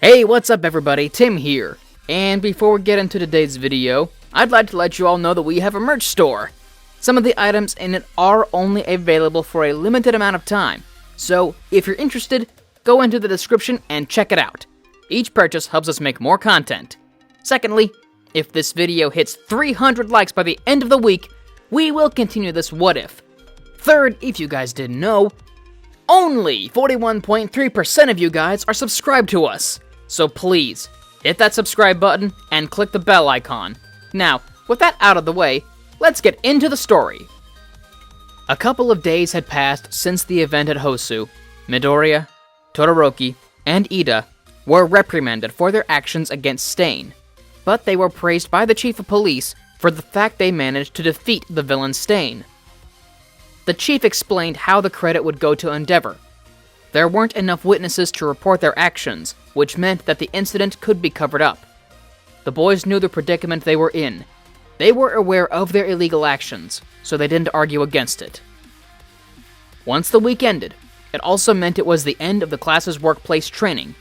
Hey, what's up everybody, Tim here. And before we get into today's video, I'd like to let you all know that we have a merch store. Some of the items in it are only available for a limited amount of time, so if you're interested, go into the description and check it out. Each purchase helps us make more content. Secondly, if this video hits 300 likes by the end of the week, we will continue this what if. Third, if you guys didn't know, only 41.3% of you guys are subscribed to us. So please, hit that subscribe button and click the bell icon. Now, with that out of the way, let's get into the story. A couple of days had passed since the event at Hosu. Midoriya, Todoroki, and Ida were reprimanded for their actions against Stain, but they were praised by the chief of police for the fact they managed to defeat the villain Stain. The chief explained how the credit would go to Endeavor. There weren't enough witnesses to report their actions, which meant that the incident could be covered up. The boys knew the predicament they were in. They were aware of their illegal actions, so they didn't argue against it. Once the week ended, it also meant it was the end of the class's workplace training.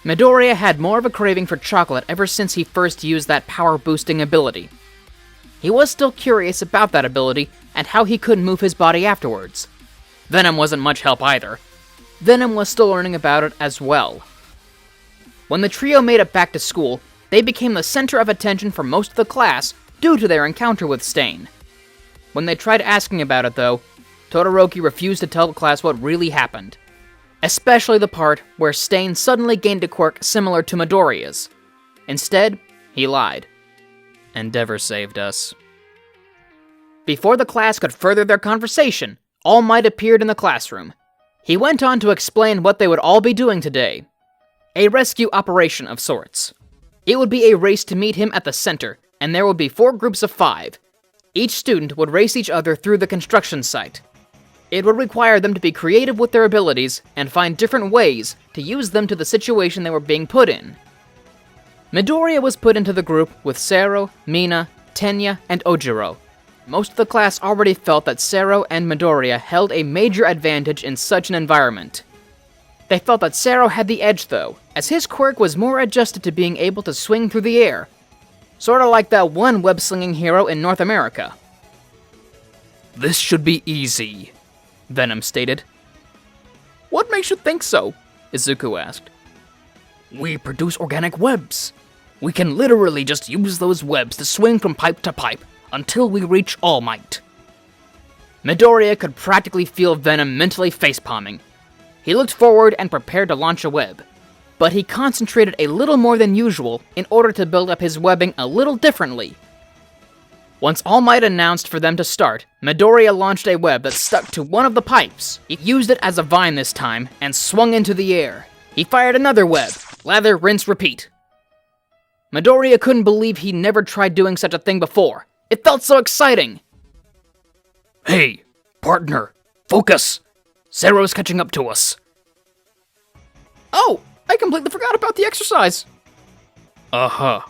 Midoriya had more of a craving for chocolate ever since he first used that power-boosting ability. He was still curious about that ability and how he could move his body afterwards. Venom wasn't much help either. Venom was still learning about it as well. When the trio made it back to school, they became the center of attention for most of the class due to their encounter with Stain. When they tried asking about it though, Todoroki refused to tell the class what really happened. Especially the part where Stain suddenly gained a quirk similar to Midoriya's. Instead, he lied. Endeavor saved us. Before the class could further their conversation, All Might appeared in the classroom. He went on to explain what they would all be doing today. A rescue operation of sorts. It would be a race to meet him at the center, and there would be 4 groups of 5. Each student would race each other through the construction site. It would require them to be creative with their abilities and find different ways to use them to the situation they were being put in. Midoriya was put into the group with Sero, Mina, Tenya, and Ojiro. Most of the class already felt that Sero and Midoriya held a major advantage in such an environment. They felt that Sero had the edge though, as his quirk was more adjusted to being able to swing through the air. Sorta like that one web-slinging hero in North America. "This should be easy," Venom stated. "What makes you think so?" Izuku asked. "We produce organic webs. We can literally just use those webs to swing from pipe to pipe until we reach All Might." Midoriya could practically feel Venom mentally facepalming. He looked forward and prepared to launch a web, but he concentrated a little more than usual in order to build up his webbing a little differently. Once All Might announced for them to start, Midoriya launched a web that stuck to one of the pipes. He used it as a vine this time and swung into the air. He fired another web. Lather, rinse, repeat. Midoriya couldn't believe he never tried doing such a thing before. It felt so exciting. "Hey, partner, focus. Sero's catching up to us." "Oh, I completely forgot about the exercise." "Uh-huh."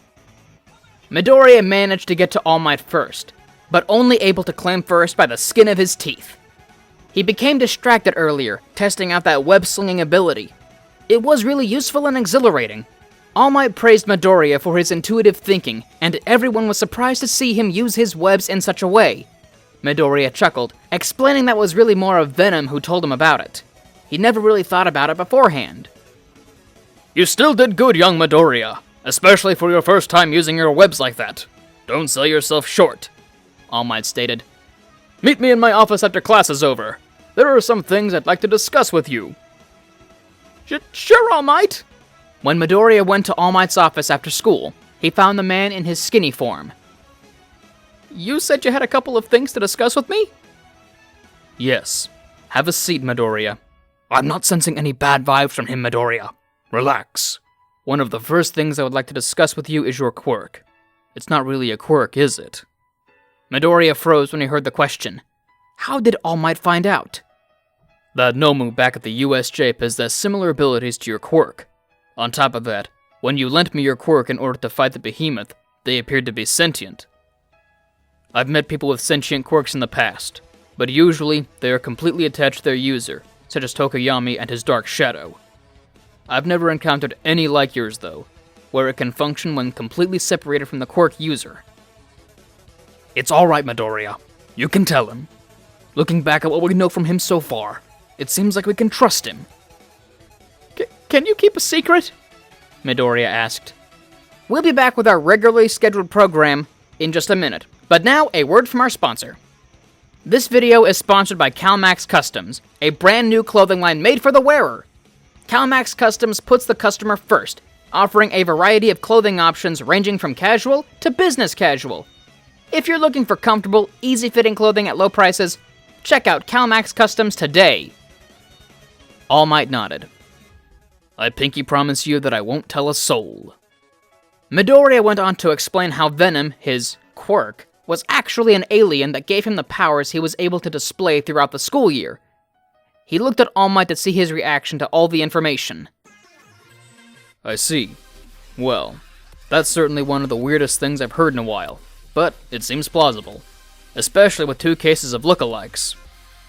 Midoriya managed to get to All Might first, but only able to climb first by the skin of his teeth. He became distracted earlier, testing out that web-slinging ability. It was really useful and exhilarating. All Might praised Midoriya for his intuitive thinking, and everyone was surprised to see him use his webs in such a way. Midoriya chuckled, explaining that was really more of Venom who told him about it. He never really thought about it beforehand. "You still did good, young Midoriya, especially for your first time using your webs like that. Don't sell yourself short," All Might stated. "Meet me in my office after class is over. There are some things I'd like to discuss with you." Sure, All Might." When Midoriya went to All Might's office after school, he found the man in his skinny form. "You said you had a couple of things to discuss with me?" "Yes. Have a seat, Midoriya. I'm not sensing any bad vibes from him, Midoriya. Relax. One of the first things I would like to discuss with you is your quirk. It's not really a quirk, is it?" Midoriya froze when he heard the question. How did All Might find out? "That Nomu back at the USJ possessed similar abilities to your quirk. On top of that, when you lent me your quirk in order to fight the behemoth, they appeared to be sentient. I've met people with sentient quirks in the past, but usually they are completely attached to their user, such as Tokoyami and his Dark Shadow. I've never encountered any like yours, though, where it can function when completely separated from the quirk user. It's alright, Midoriya. You can tell him. Looking back at what we know from him so far, it seems like we can trust him. Can you keep a secret? Midoriya asked. We'll be back with our regularly scheduled program in just a minute, but now a word from our sponsor. This video is sponsored by CalMax Customs, a brand new clothing line made for the wearer. CalMax Customs puts the customer first, offering a variety of clothing options ranging from casual to business casual. If you're looking for comfortable, easy-fitting clothing at low prices, check out CalMax Customs today. All Might nodded. I pinky promise you that I won't tell a soul. Midoriya went on to explain how Venom, his quirk, was actually an alien that gave him the powers he was able to display throughout the school year. He looked at All Might to see his reaction to all the information. I see. Well, that's certainly one of the weirdest things I've heard in a while, but it seems plausible, especially with 2 cases of lookalikes.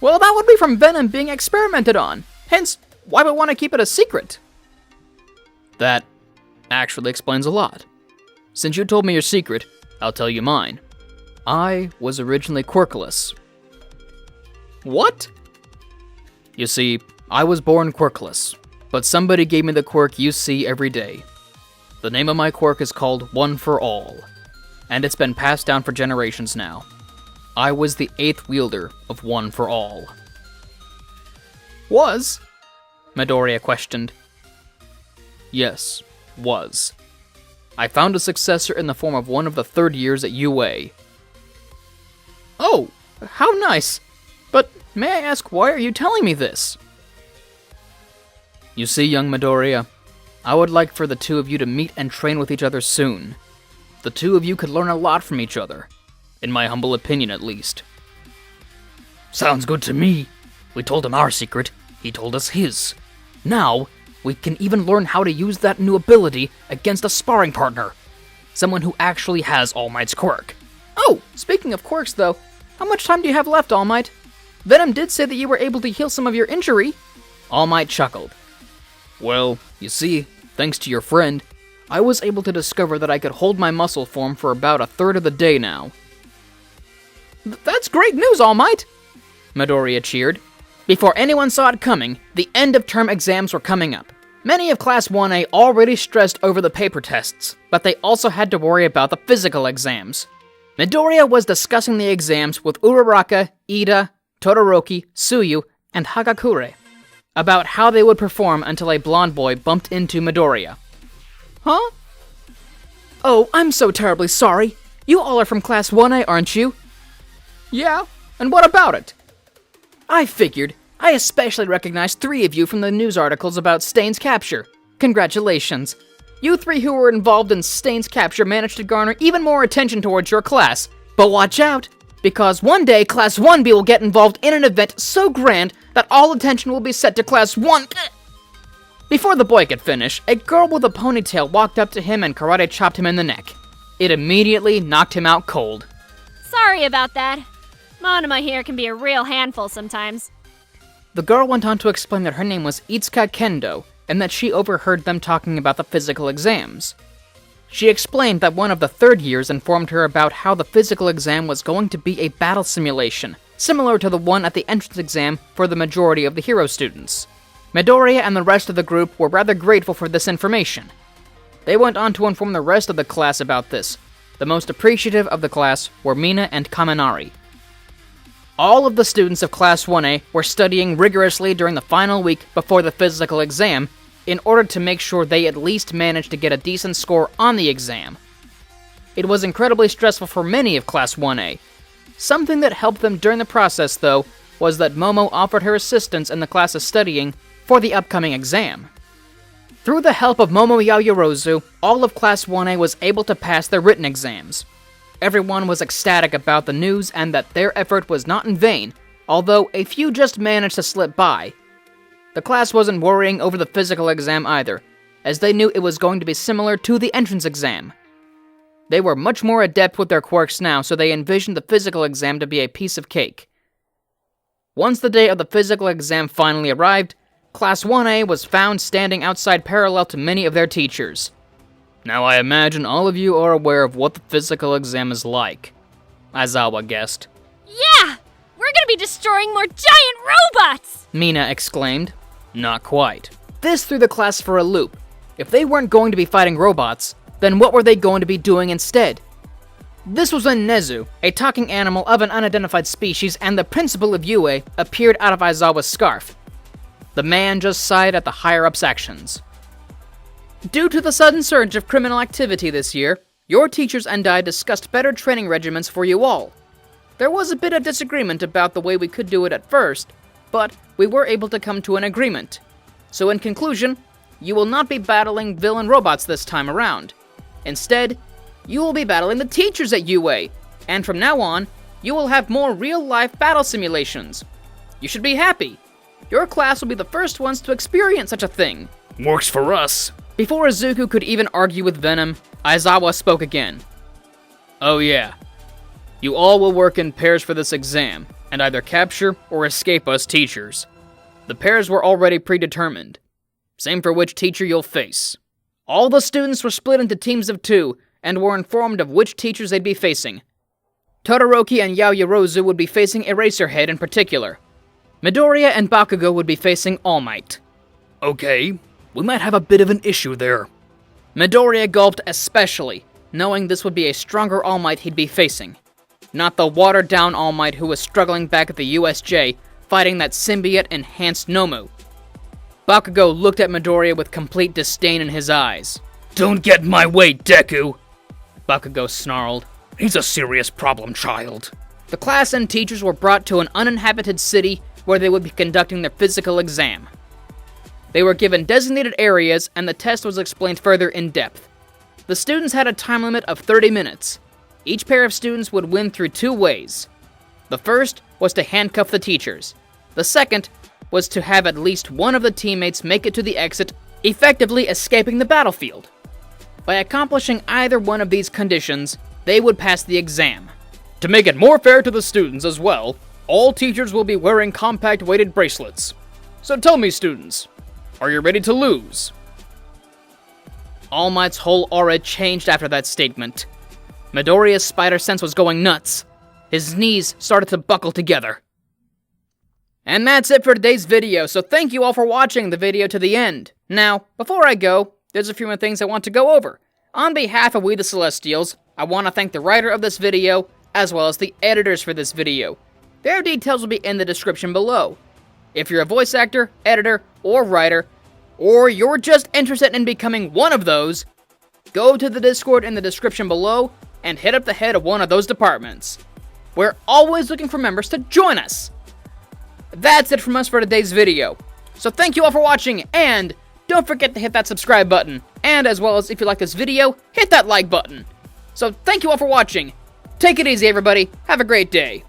Well, that would be from Venom being experimented on, hence why we want to keep it a secret. That actually explains a lot. Since you told me your secret, I'll tell you mine. I was originally quirkless. What? You see, I was born quirkless, but somebody gave me the quirk you see every day. The name of my quirk is called One for All, and it's been passed down for generations now. I was the 8th wielder of One for All. Was? Midoriya questioned. Yes, was. I found a successor in the form of one of the 3rd years at UA. Oh, how nice! But may I ask, why are you telling me this? You see, young Midoriya, I would like for the 2 of you to meet and train with each other soon. The 2 of you could learn a lot from each other, in my humble opinion at least. Sounds good to me. We told him our secret, he told us his. Now, we can even learn how to use that new ability against a sparring partner. Someone who actually has All Might's quirk. Oh, speaking of quirks though, how much time do you have left, All Might? Venom did say that you were able to heal some of your injury. All Might chuckled. Well, you see, thanks to your friend, I was able to discover that I could hold my muscle form for about a 1/3 of the day now. That's great news, All Might! Midoriya cheered. Before anyone saw it coming, the end-of-term exams were coming up. Many of Class 1A already stressed over the paper tests, but they also had to worry about the physical exams. Midoriya was discussing the exams with Uraraka, Ida, Todoroki, Tsuyu, and Hagakure about how they would perform until a blonde boy bumped into Midoriya. Huh? Oh, I'm so terribly sorry. You all are from Class 1A, aren't you? Yeah, and what about it? I figured. I especially recognized 3 of you from the news articles about Stain's capture. Congratulations. You 3 who were involved in Stain's capture managed to garner even more attention towards your class. But watch out, because one day Class 1B will get involved in an event so grand that all attention will be set to Class 1... Before the boy could finish, a girl with a ponytail walked up to him and karate chopped him in the neck. It immediately knocked him out cold. Sorry about that. Monoma here can be a real handful sometimes. The girl went on to explain that her name was Itsuka Kendo, and that she overheard them talking about the physical exams. She explained that one of the 3rd years informed her about how the physical exam was going to be a battle simulation, similar to the one at the entrance exam for the majority of the hero students. Midoriya and the rest of the group were rather grateful for this information. They went on to inform the rest of the class about this. The most appreciative of the class were Mina and Kaminari. All of the students of Class 1A were studying rigorously during the final week before the physical exam in order to make sure they at least managed to get a decent score on the exam. It was incredibly stressful for many of Class 1A. Something that helped them during the process, though, was that Momo offered her assistance in the class of studying for the upcoming exam. Through the help of Momo Yaoyorozu, all of Class 1A was able to pass their written exams. Everyone was ecstatic about the news and that their effort was not in vain, although a few just managed to slip by. The class wasn't worrying over the physical exam either, as they knew it was going to be similar to the entrance exam. They were much more adept with their quirks now, so they envisioned the physical exam to be a piece of cake. Once the day of the physical exam finally arrived, Class 1A was found standing outside parallel to many of their teachers. Now I imagine all of you are aware of what the physical exam is like, Aizawa guessed. Yeah! We're gonna be destroying more giant robots! Mina exclaimed. Not quite. This threw the class for a loop. If they weren't going to be fighting robots, then what were they going to be doing instead? This was when Nezu, a talking animal of an unidentified species and the principal of UA, appeared out of Aizawa's scarf. The man just sighed at the higher-ups' actions. Due to the sudden surge of criminal activity this year, your teachers and I discussed better training regimens for you all. There was a bit of disagreement about the way we could do it at first, but we were able to come to an agreement. So in conclusion, you will not be battling villain robots this time around. Instead, you will be battling the teachers at UA, and from now on, you will have more real-life battle simulations. You should be happy. Your class will be the first ones to experience such a thing. Works for us. Before Izuku could even argue with Venom, Aizawa spoke again. Oh yeah. You all will work in pairs for this exam, and either capture or escape us teachers. The pairs were already predetermined. Same for which teacher you'll face. All the students were split into teams of 2, and were informed of which teachers they'd be facing. Todoroki and Yaoyorozu would be facing Eraserhead in particular. Midoriya and Bakugo would be facing All Might. Okay, we might have a bit of an issue there. Midoriya gulped especially, knowing this would be a stronger All Might he'd be facing. Not the watered-down All Might who was struggling back at the USJ, fighting that symbiote-enhanced Nomu. Bakugo looked at Midoriya with complete disdain in his eyes. Don't get in my way, Deku! Bakugo snarled. He's a serious problem child. The class and teachers were brought to an uninhabited city where they would be conducting their physical exam. They were given designated areas and the test was explained further in depth. The students had a time limit of 30 minutes. Each pair of students would win through 2 ways. The first was to handcuff the teachers. The second was to have at least one of the teammates make it to the exit, effectively escaping the battlefield. By accomplishing either one of these conditions, they would pass the exam. To make it more fair to the students as well, all teachers will be wearing compact-weighted bracelets. So tell me, students, are you ready to lose? All Might's whole aura changed after that statement. Midoriya's spider sense was going nuts. His knees started to buckle together. And that's it for today's video, so thank you all for watching the video to the end. Now, before I go, there's a few more things I want to go over. On behalf of We the Celestials, I want to thank the writer of this video, as well as the editors for this video. Their details will be in the description below. If you're a voice actor, editor, or writer, or you're just interested in becoming one of those, go to the Discord in the description below and hit up the head of one of those departments. We're always looking for members to join us. That's it from us for today's video. So thank you all for watching, and don't forget to hit that subscribe button. And as well as if you like this video, hit that like button. So thank you all for watching. Take it easy, everybody. Have a great day.